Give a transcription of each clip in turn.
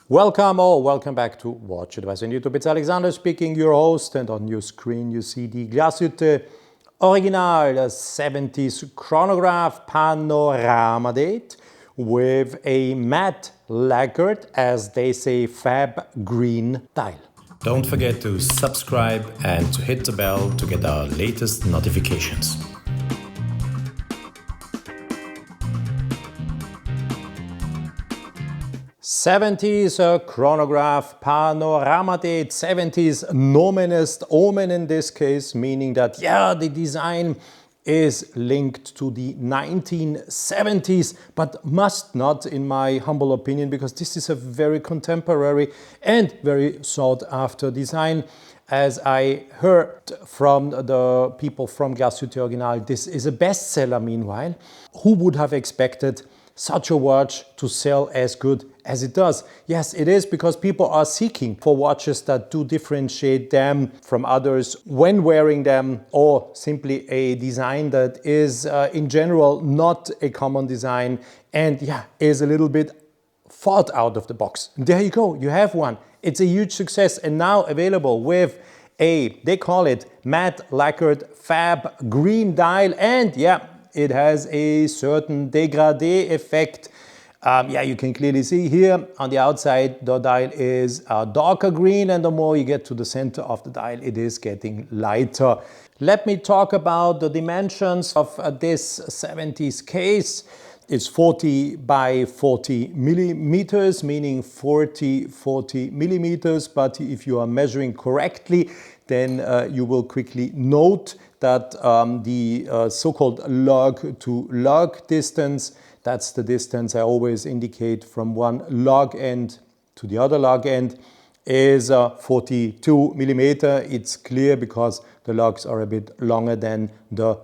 Welcome all, welcome back to WatchAdvisor on YouTube. It's Alexander speaking, your host, and on your screen you see the Glashütte Original 70s Chronograph Panorama Date with a matte lacquered, as they say, fab green dial. Don't forget to subscribe and to hit the bell to get our latest notifications. 70s chronograph panorama date, 70s nominist omen in this case, meaning that, yeah, the design is linked to the 1970s, but must not, in my humble opinion, because this is a very contemporary and very sought after design. As I heard from the people from Glashütte Original, this is a bestseller meanwhile. Who would have expected such a watch to sell as good as it does? Yes, it is because people are seeking for watches that do differentiate them from others when wearing them, or simply a design that is in general not a common design and is a little bit thought out of the box. And there you go, you have one. It's a huge success and now available with they call it matte lacquered fab green dial, and it has a certain dégradé effect. You can clearly see here on the outside the dial is darker green, and the more you get to the center of the dial it is getting lighter. Let me talk about the dimensions of this 70s case. It's 40 by 40 millimeters, meaning 40 millimeters, but if you are measuring correctly, then you will quickly note that the so-called lug to lug distance, that's the distance I always indicate from one lug end to the other lug end, is 42 millimeter. It's clear because the lugs are a bit longer than the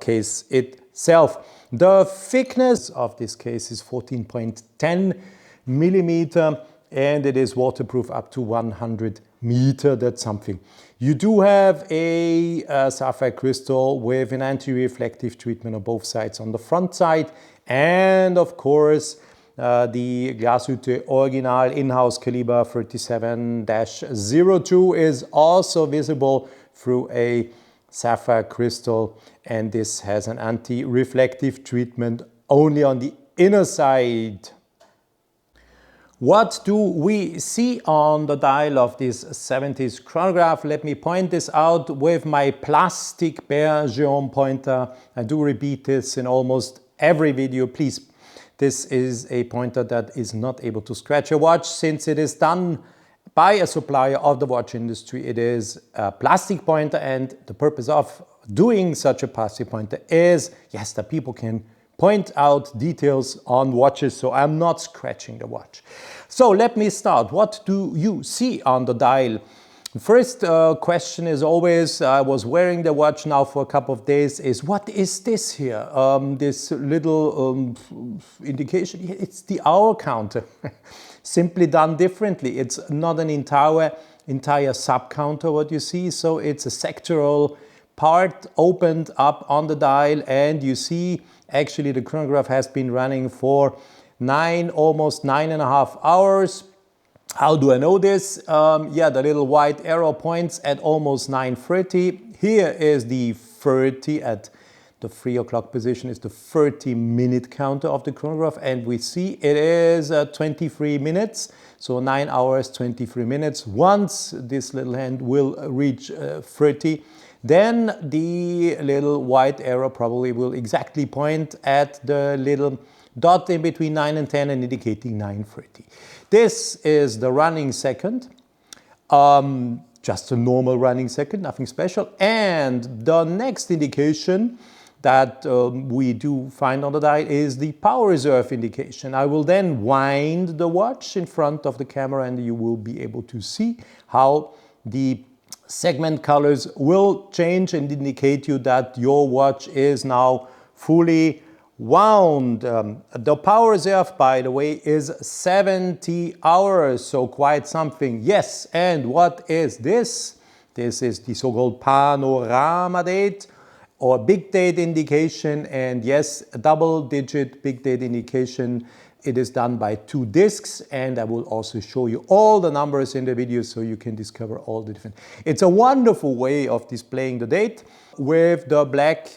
case itself. The thickness of this case is 14.10 millimeter, and it is waterproof up to 100 meter. That's something. You do have a sapphire crystal with an anti-reflective treatment on both sides on the front side, and of course the Glashütte Original in-house Calibre 37-02 is also visible through a sapphire crystal, and this has an anti-reflective treatment only on the inner side. What do we see on the dial of this 70s chronograph? Let me point this out with my plastic Bergeron pointer. I do repeat this in almost every video. Please, this is a pointer that is not able to scratch a watch, since it is done by a supplier of the watch industry. It is a plastic pointer, and the purpose of doing such a plastic pointer is, yes, that people can point out details on watches, so I'm not scratching the watch. So let me start. What do you see on the dial? The first question is always, I was wearing the watch now for a couple of days, is what is this here? This little indication, it's the hour counter. Simply done differently. It's not an entire sub counter what you see, so it's a sectoral part opened up on the dial, and you see actually the chronograph has been running for almost 9.5 hours. How do I know this? The little white arrow points at almost 9:30. Here is the 30 at the 3 o'clock position is the 30-minute counter of the chronograph, and we see it is 23 minutes. So 9 hours, 23 minutes. Once this little hand will reach 30, then the little white arrow probably will exactly point at the little dot in between 9 and 10 and indicating 9:30. This is the running second, just a normal running second, nothing special. And the next indication that we do find on the dial is the power reserve indication. I will then wind the watch in front of the camera, and you will be able to see how the segment colors will change and indicate you that your watch is now fully wound. The power reserve, by the way, is 70 hours, so quite something. Yes, and what is this? This is the so-called panorama date or big date indication, and yes, a double-digit big date indication it is done by 2 discs, and I will also show you all the numbers in the video so you can discover all the different. It's a wonderful way of displaying the date with the black,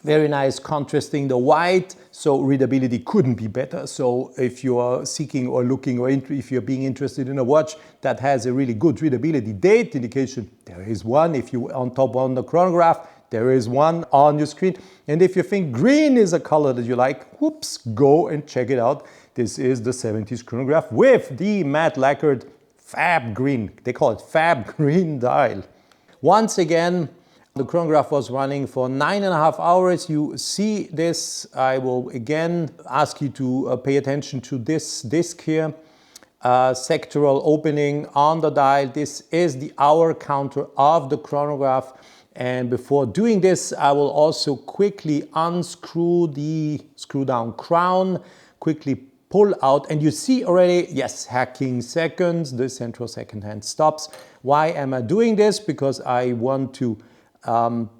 very nice contrasting the white, so readability couldn't be better. So if you are seeking or looking, or if you're being interested in a watch that has a really good readability date indication, there is one. If you on top on the chronograph, there is one on your screen. And if you think green is a color that you like, whoops, go and check it out. This is the 70s chronograph with the matte lacquered fab green. They call it fab green dial. Once again, the chronograph was running for 9.5 hours. You see this. I will again ask you to pay attention to this disc here. Sectoral opening on the dial. This is the hour counter of the chronograph. And before doing this, I will also quickly unscrew the screw down crown, quickly pull out, and you see already, yes, hacking seconds, the central second hand stops. Why am I doing this? Because I want to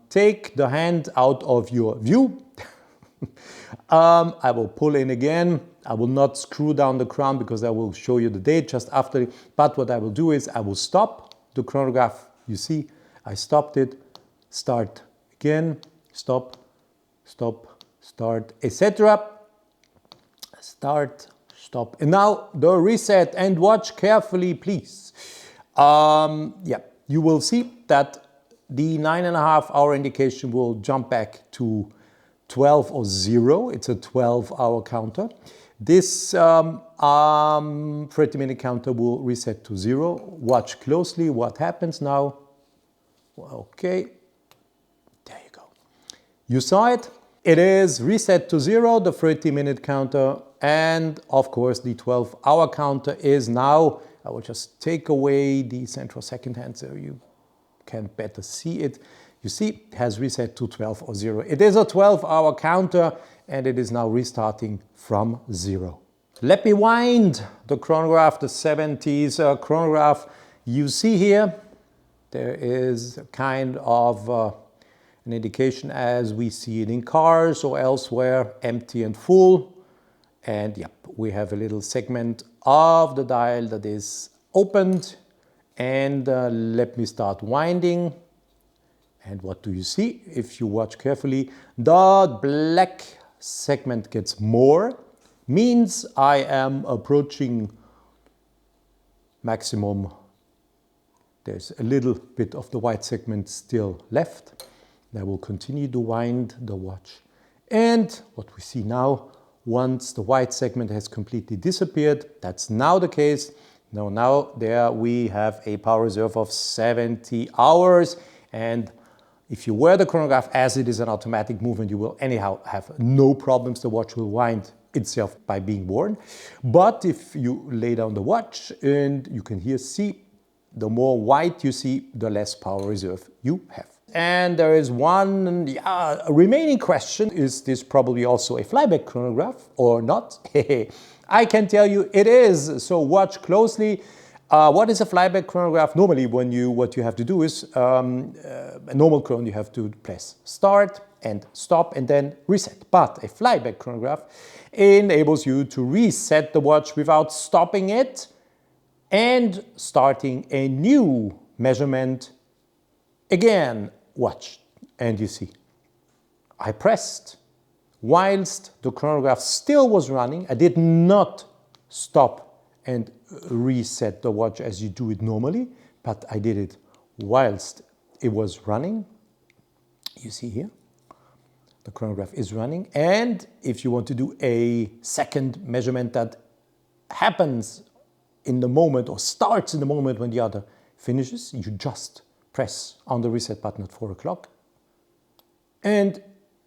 take the hand out of your view. I will pull in again. I will not screw down the crown because I will show you the date just after. But what I will do is I will stop the chronograph. You see, I stopped it. Start again, stop, stop, start, etc. Start, stop. And now the reset, and watch carefully, please. Yeah, you will see that the 9.5 hour indication will jump back to 12 or 0. It's a 12-hour counter. This 30-minute counter will reset to 0. Watch closely what happens now. Okay. There you go. You saw it. It is reset to 0, the 30-minute counter, and of course the 12-hour counter is now, I will just take away the central second hand so you can better see it. You see, it has reset to 12 or 0. It is a 12-hour counter and it is now restarting from 0. Let me wind the chronograph, the 70s chronograph. You see here, there is a kind of an indication as we see it in cars or elsewhere, empty and full. And yep, we have a little segment of the dial that is opened. And let me start winding. And what do you see? If you watch carefully, the black segment gets more, means I am approaching maximum. There's a little bit of the white segment still left. I will continue to wind the watch. And what we see now, once the white segment has completely disappeared, that's now the case. Now there we have a power reserve of 70 hours. And if you wear the chronograph as it is an automatic movement, you will anyhow have no problems. The watch will wind itself by being worn. But if you lay down the watch, and you can here see, the more white you see, the less power reserve you have. And there is one remaining question. Is this probably also a flyback chronograph or not? I can tell you it is, so watch closely. What is a flyback chronograph? Normally what you have to do is, a normal chron, you have to press start and stop and then reset. But a flyback chronograph enables you to reset the watch without stopping it and starting a new measurement. Again, watch, and you see, I pressed whilst the chronograph still was running. I did not stop and reset the watch as you do it normally, but I did it whilst it was running. You see here, the chronograph is running. And if you want to do a second measurement that happens in the moment or starts in the moment when the other finishes, you just press on the reset button at 4 o'clock. And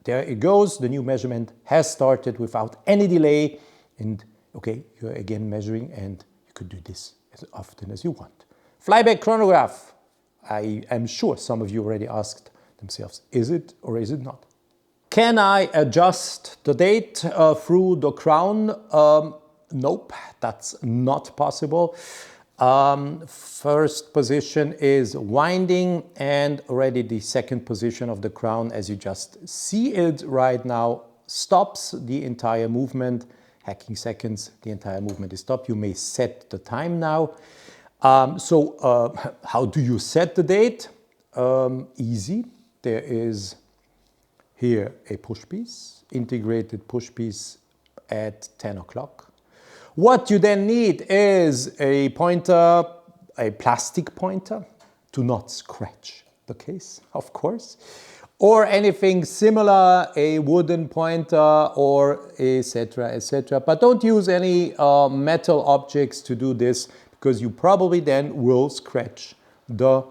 there it goes. The new measurement has started without any delay. And okay, you're again measuring, and you could do this as often as you want. Flyback chronograph. I am sure some of you already asked themselves, is it or is it not? Can I adjust the date through the crown? Nope, that's not possible. First position is winding, and already the second position of the crown, as you just see it right now, stops the entire movement. hacking seconds, the entire movement is stopped. You may set the time now. How do you set the date? Easy. There is here a push piece, integrated push piece at 10 o'clock. What you then need is a pointer, a plastic pointer, to not scratch the case, of course, or anything similar, a wooden pointer, or etc., etc. But don't use any metal objects to do this, because you probably then will scratch the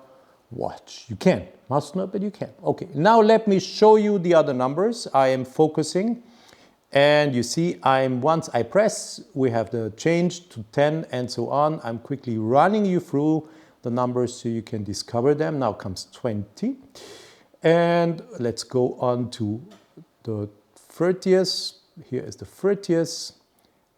watch. You can, must not, but you can. Okay, now let me show you the other numbers. I am focusing, and you see once I press, we have the change to 10 and so on. I'm quickly running you through the numbers so you can discover them. Now comes 20. And let's go on to the 30th. Here is the 30th.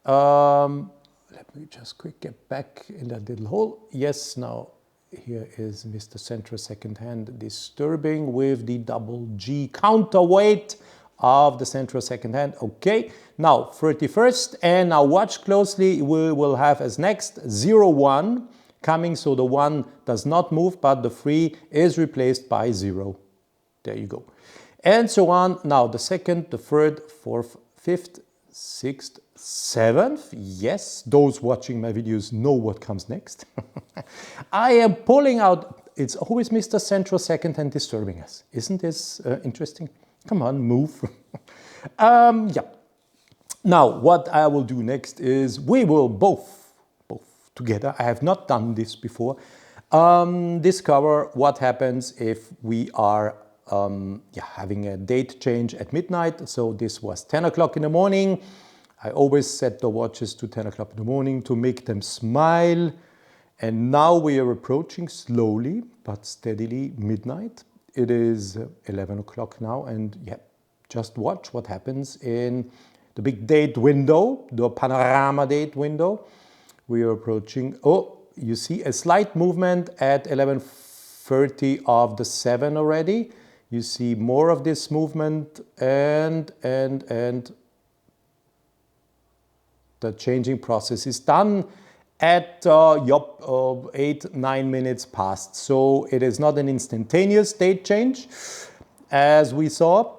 Let me just quick get back in that little hole. Yes, now here is Mr. Central Second Hand disturbing with the double G counterweight of the Central Second Hand. Okay, now 31st, and now watch closely. We will have as next 01 coming, so the 1 does not move, but the 3 is replaced by 0. There you go. And so on. Now the 2nd, the 3rd, 4th, 5th, 6th, 7th. Yes, those watching my videos know what comes next. I am pulling out, it's always Mr. Central Second Hand disturbing us. Isn't this interesting? Come on, move. Yeah. Now, what I will do next is we will both together, I have not done this before, discover what happens if we are having a date change at midnight. So this was 10 o'clock in the morning. I always set the watches to 10 o'clock in the morning to make them smile. And now we are approaching slowly but steadily midnight. It is 11 o'clock now, and yeah, just watch what happens in the big date window, the panorama date window. We are approaching, oh, you see a slight movement at 11:30 of the 7 already. You see more of this movement, and the changing process is done at 8-9 minutes past. So it is not an instantaneous date change as we saw,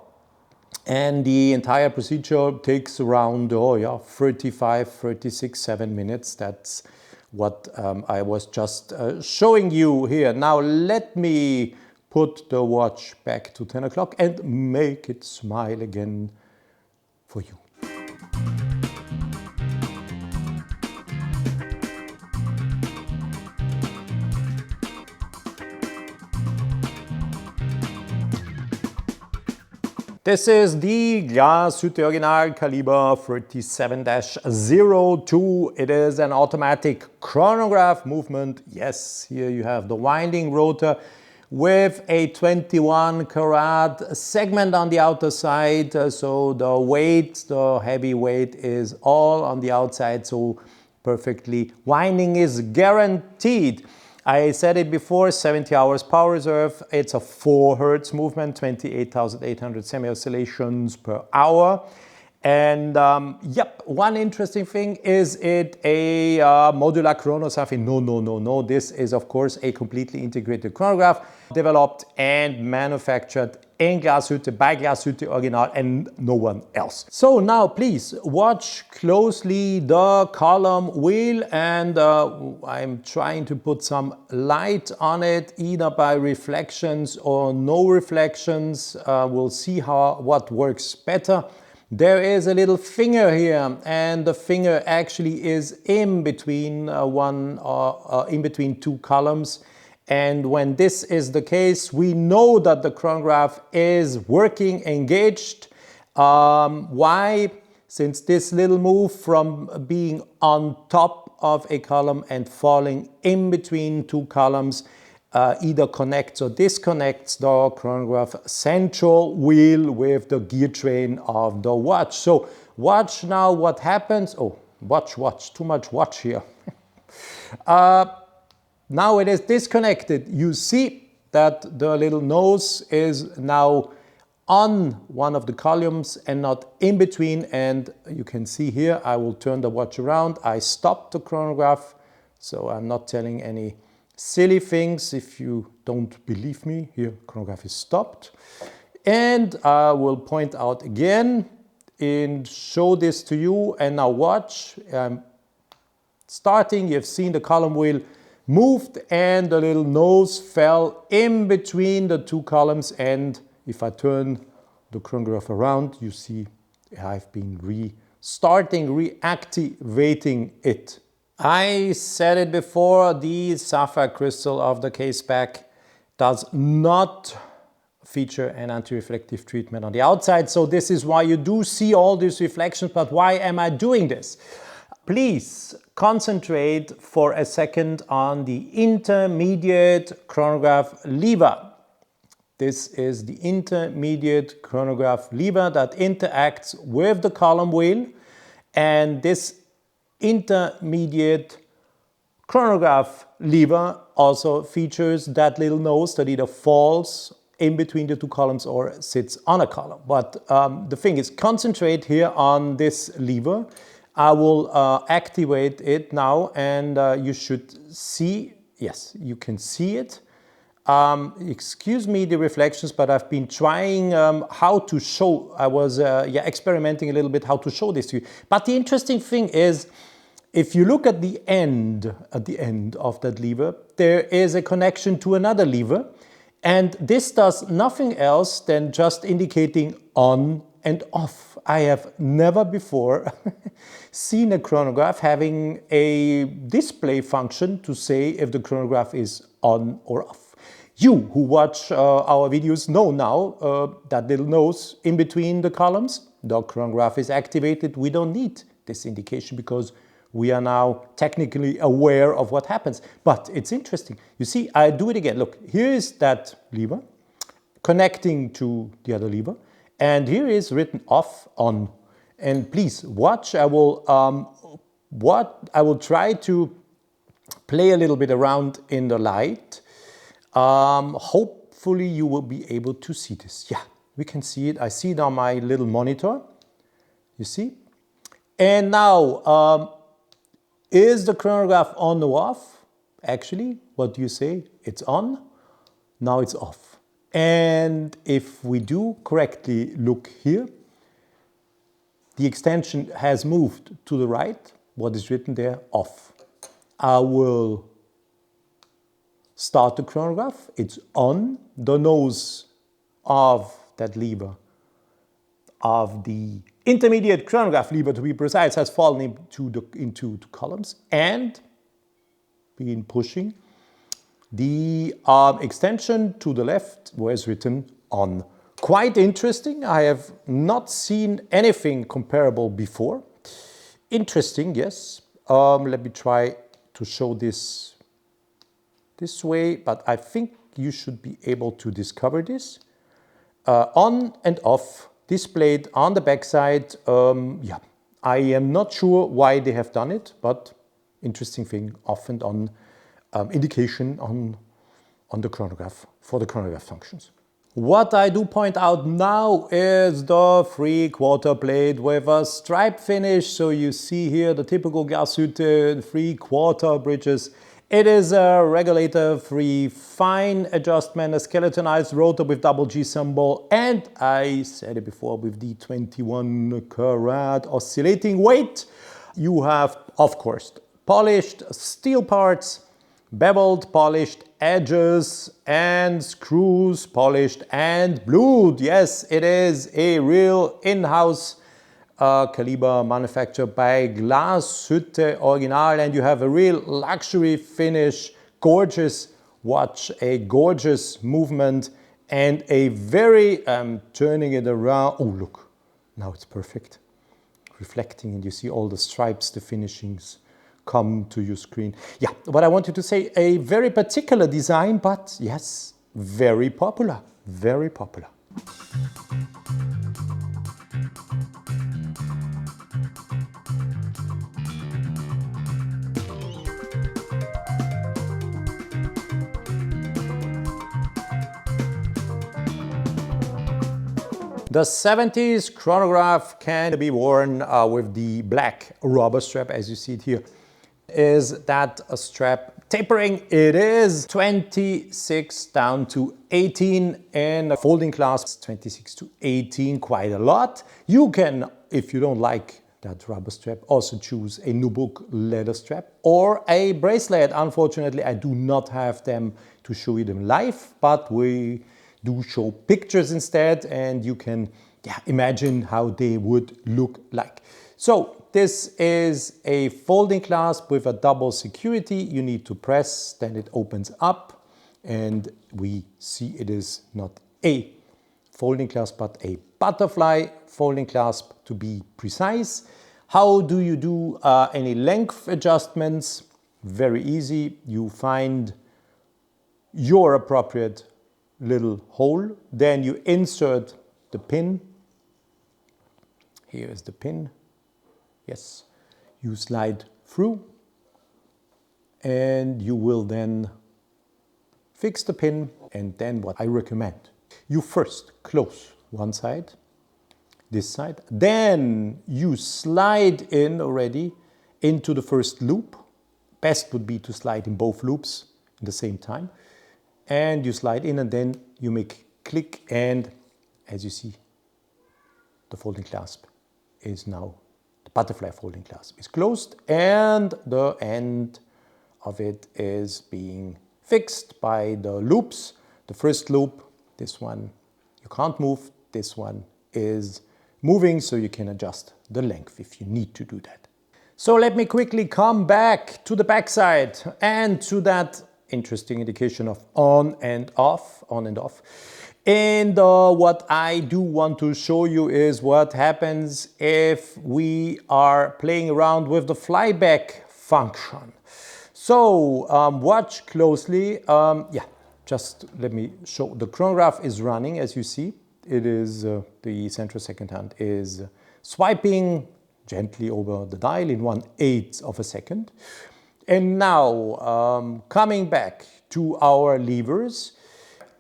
and the entire procedure takes around 35, 36, 7 minutes. That's what I was just showing you here. Now let me put the watch back to 10 o'clock and make it smile again for you. This is the Glashütte Original Calibre 37-02. It is an automatic chronograph movement. Yes, here you have the winding rotor with a 21 karat segment on the outer side. So the weight, the heavy weight is all on the outside. So perfectly winding is guaranteed. I said it before, 70 hours power reserve. It's a 4 Hertz movement, 28,800 semi-oscillations per hour. And yep, one interesting thing, is it a modular chronosapphire? No. This is, of course, a completely integrated chronograph developed and manufactured in Glashütte by Glashütte Original and no one else. So now please watch closely the column wheel, and I'm trying to put some light on it, either by reflections or no reflections. We'll see what works better. There is a little finger here, and the finger actually is in between in between two columns. And when this is the case, we know that the chronograph is working, engaged. Why? Since this little move from being on top of a column and falling in between two columns either connects or disconnects the chronograph central wheel with the gear train of the watch. So watch now what happens. Oh, watch, too much watch here. Now it is disconnected. You see that the little nose is now on one of the columns and not in between. And you can see here, I will turn the watch around. I stopped the chronograph, so I'm not telling any silly things. If you don't believe me, here, chronograph is stopped. And I will point out again and show this to you. And now watch, starting, you've seen the column wheel moved and the little nose fell in between the two columns. And if I turn the chronograph around, you see I've been reactivating it. I said it before, the sapphire crystal of the case back does not feature an anti-reflective treatment on the outside. So this is why you do see all these reflections. But why am I doing this? Please concentrate for a second on the intermediate chronograph lever. This is the intermediate chronograph lever that interacts with the column wheel, and this intermediate chronograph lever also features that little nose that either falls in between the two columns or sits on a column. But the thing is, concentrate here on this lever. I will activate it now, and you should see, yes, you can see it. Excuse me the reflections, but I've been trying how to show, I was experimenting a little bit how to show this to you. But the interesting thing is, if you look at the end of that lever, there is a connection to another lever, and this does nothing else than just indicating on and off. I have never before seen a chronograph having a display function to say if the chronograph is on or off. You who watch our videos know now that little nose in between the columns, the chronograph is activated. We don't need this indication because we are now technically aware of what happens. But it's interesting. You see, I do it again. Look, here is that lever connecting to the other lever. And here is written off, on. And please watch. I will try to play a little bit around in the light. Hopefully you will be able to see this. Yeah, we can see it. I see it on my little monitor. You see? And now, is the chronograph on or off? Actually, what do you say? It's on. Now it's off. And if we do correctly look here, the extension has moved to the right. What is written there? Off. I will start the chronograph. It's on. The nose of that lever, of the intermediate chronograph lever to be precise, has fallen into the columns and been pushing. The extension to the left was written on. Quite interesting. I have not seen anything comparable before. Interesting, yes. Let me try to show this way, but I think you should be able to discover this. On and off, displayed on the backside. Yeah, I am not sure why they have done it, but interesting thing, off and on indication on the chronograph, for the chronograph functions. What I do point out now is the 3/4 blade with a stripe finish. So you see here the typical Glashütte 3/4 bridges. It is a regulator-free fine adjustment, a skeletonized rotor with double G symbol, and I said it before, with the 21 karat oscillating weight. You have, of course, polished steel parts, beveled, polished edges, and screws, polished and blued. Yes, it is a real in-house Calibre manufactured by Glashütte Original, and you have a real luxury finish, gorgeous watch, a gorgeous movement, and a very, turning it around, oh look, now it's perfect, reflecting, and you see all the stripes, the finishings come to your screen. Yeah, what I wanted to say, a very particular design, but yes, very popular, very popular. The 70s chronograph can be worn with the black rubber strap, as you see it here. Is that a strap tapering? It is 26 down to 18, and folding clasp 26 to 18, quite a lot. You can, if you don't like that rubber strap, also choose a nubuck leather strap or a bracelet. Unfortunately, I do not have them to show you them live, but we do show pictures instead, and you can imagine how they would look like. So this is a folding clasp with a double security. You need to press, then it opens up, and we see it is not a folding clasp but a butterfly folding clasp, to be precise. How do you do any length adjustments? Very easy. You find your appropriate little hole, then you insert the pin. Here is the pin. Yes, you slide through, and you will then fix the pin. And then what I recommend, you first close one side, this side, then you slide in already into the first loop. Best would be to slide in both loops at the same time. And you slide in, and then you make click, and as you see, the folding clasp is now, the butterfly folding clasp is closed, and the end of it is being fixed by the loops. The first loop, this one, you can't move. This one is moving, so you can adjust the length if you need to do that. So let me quickly come back to the back side and to that interesting indication of on and off, on and off. And what I do want to show you is what happens if we are playing around with the flyback function. So watch closely. Just let me show. The chronograph is running, as you see. It is the central second hand is swiping gently over the dial in 1/8 of a second. And now, coming back to our levers,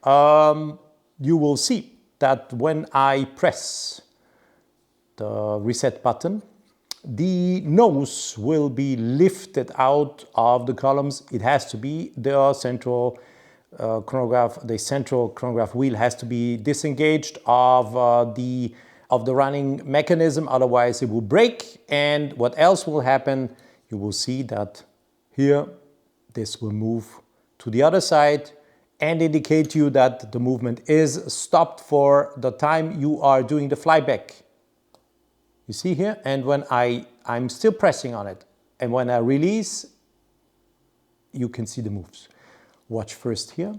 you will see that when I press the reset button, the nose will be lifted out of the columns. It has to be the central chronograph, the central chronograph wheel has to be disengaged of the running mechanism, otherwise it will break. And what else will happen? You will see that here, this will move to the other side and indicate to you that the movement is stopped for the time you are doing the flyback. You see here, and when I'm still pressing on it, and when I release, you can see the moves. Watch first here.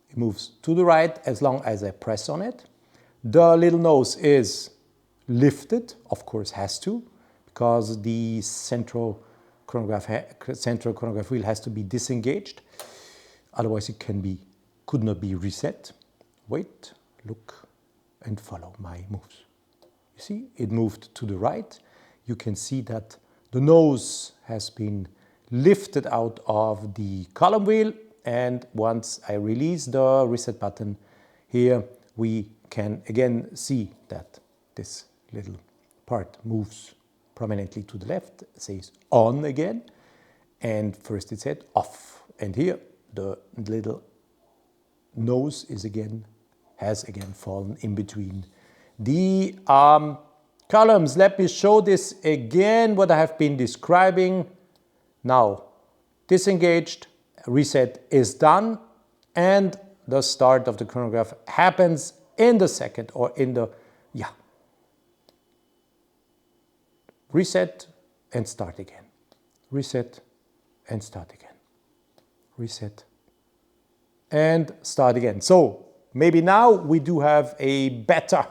It moves to the right as long as I press on it. The little nose is lifted, of course has to, because the central chronograph wheel has to be disengaged, otherwise it could not be reset. Wait, look, and follow my moves. You see, it moved to the right. You can see that the nose has been lifted out of the column wheel, and once I release the reset button here, we can again see that this little part moves prominently to the left, it says on again, and first it said off, and here the little nose has again fallen in between the columns. Let me show this again, what I have been describing. Now, disengaged, reset is done, and the start of the chronograph happens in the second, or in the, reset and start again. Reset and start again. Reset and start again. So maybe now we do have a better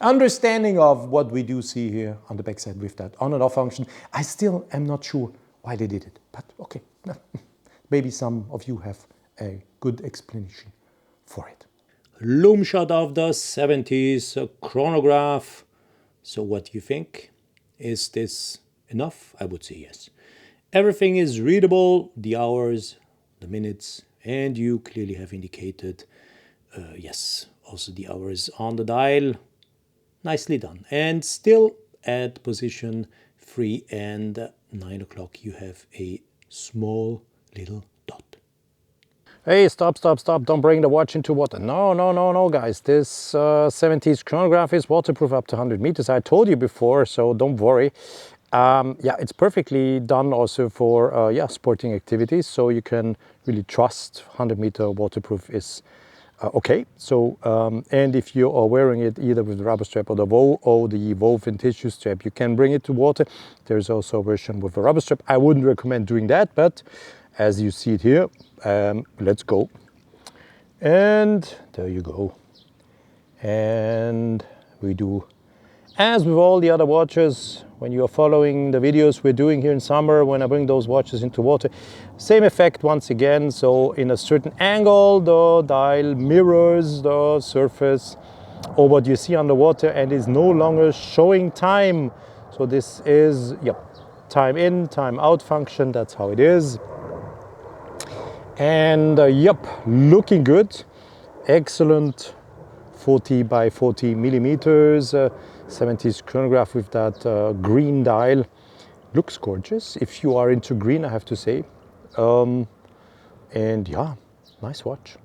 understanding of what we do see here on the backside with that on and off function. I still am not sure why they did it, but okay. Maybe some of you have a good explanation for it. Loom shot of the 70s chronograph. So what do you think? Is this enough? I would say yes. Everything is readable, the hours, the minutes, and you clearly have indicated, yes, also the hours on the dial. nicely done. And still at position 3 and 9 o'clock you have a small little dot. Hey, stop, stop, stop. Don't bring the watch into water. No, no, no, no, guys. This 70s chronograph is waterproof up to 100 meters. I told you before, so don't worry. Yeah, it's perfectly done also for yeah, sporting activities. So you can really trust 100-meter waterproof is okay. So, and if you are wearing it either with the rubber strap or the woven tissue strap, you can bring it to water. There's also a version with a rubber strap. I wouldn't recommend doing that, but as you see it here, let's go. And there you go. And we do, as with all the other watches, when you are following the videos we're doing here in summer, when I bring those watches into water, same effect once again. So in a certain angle, the dial mirrors the surface or what you see underwater and is no longer showing time. So this is, yep, time in, time out function. That's how it is. And yep, looking good. Excellent 40 by 40 millimeters. 70s chronograph with that green dial. Looks gorgeous if you are into green, I have to say. And yeah, nice watch,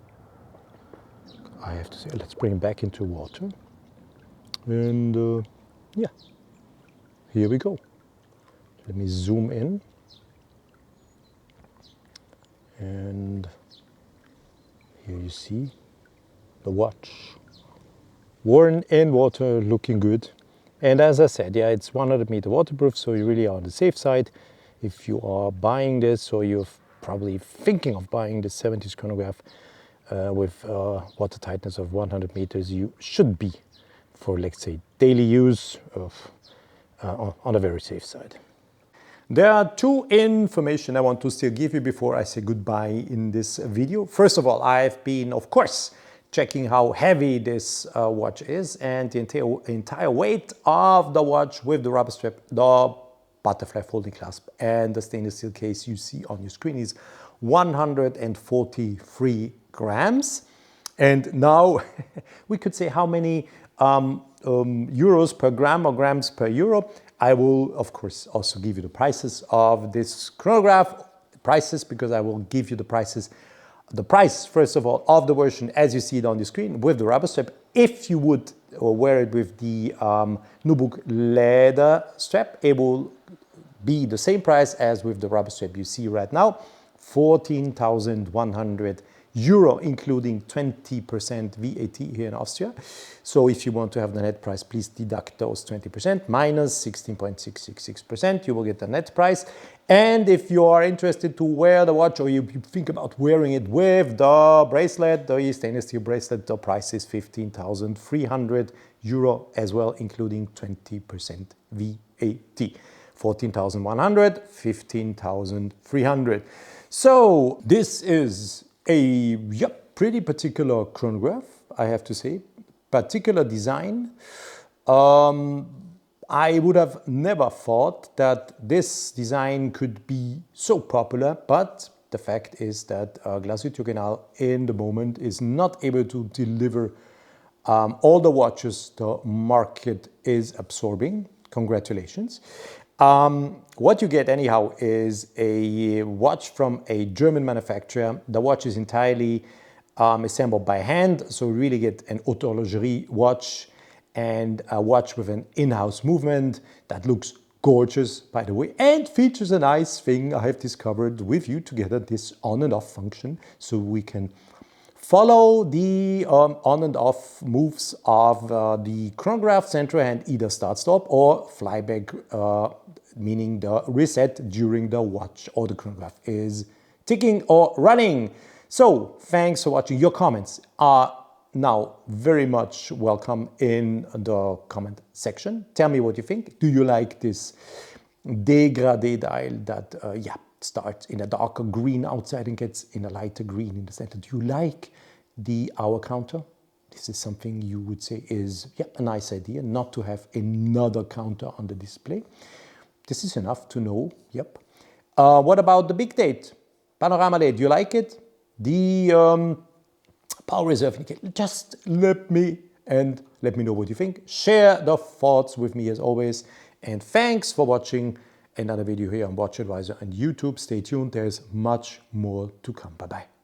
I have to say. Let's bring it back into water. And yeah, here we go. Let me zoom in. And here you see the watch worn in water, looking good. And as I said, yeah, it's 100-meter waterproof, so you really are on the safe side. If you are buying this, or you're probably thinking of buying the 70s chronograph with water tightness of 100 meters, you should be, for let's say daily use, on a very safe side. There are two information I want to still give you before I say goodbye in this video. First of all, I've been, of course, checking how heavy this watch is, and the entire weight of the watch with the rubber strap, the butterfly folding clasp, and the stainless steel case you see on your screen is 143 grams. And now we could say how many euros per gram or grams per euro. I will, of course, also give you the prices of this chronograph, because I will give you the prices. The price, first of all, of the version as you see it on the screen with the rubber strap. If you would wear it with the nubuck leather strap, it will be the same price as with the rubber strap you see right now, 14,100 euro, including 20% VAT here in Austria. So if you want to have the net price, please deduct those 20% minus 16.666%. You will get the net price. And if you are interested to wear the watch, or you think about wearing it with the bracelet, the stainless steel bracelet, the price is 15,300 euro as well, including 20% VAT. 14,100, 15,300. So this is a pretty particular chronograph, I have to say. Particular design. I would have never thought that this design could be so popular, but the fact is that Glashütte in the moment is not able to deliver all the watches the market is absorbing. Congratulations. What you get anyhow is a watch from a German manufacturer. The watch is entirely assembled by hand, so you really get an horlogerie watch, and a watch with an in-house movement that looks gorgeous, by the way, and features a nice thing I have discovered with you together, this on and off function, so we can follow the on and off moves of the chronograph center hand, either start-stop or flyback, meaning the reset during the watch or the chronograph is ticking or running. So thanks for watching. Your comments are now very much welcome in the comment section. Tell me what you think. Do you like this dégradé dial that starts in a darker green outside and gets in a lighter green in the center? Do you like the hour counter? This is something you would say is a nice idea, not to have another counter on the display. This is enough to know. What about the big date? Panorama date, do you like it? The power reserve indicator. Just let me and let me know what you think. Share the thoughts with me as always. And thanks for watching another video here on WatchAdvisor and YouTube. Stay tuned, there's much more to come. Bye-bye.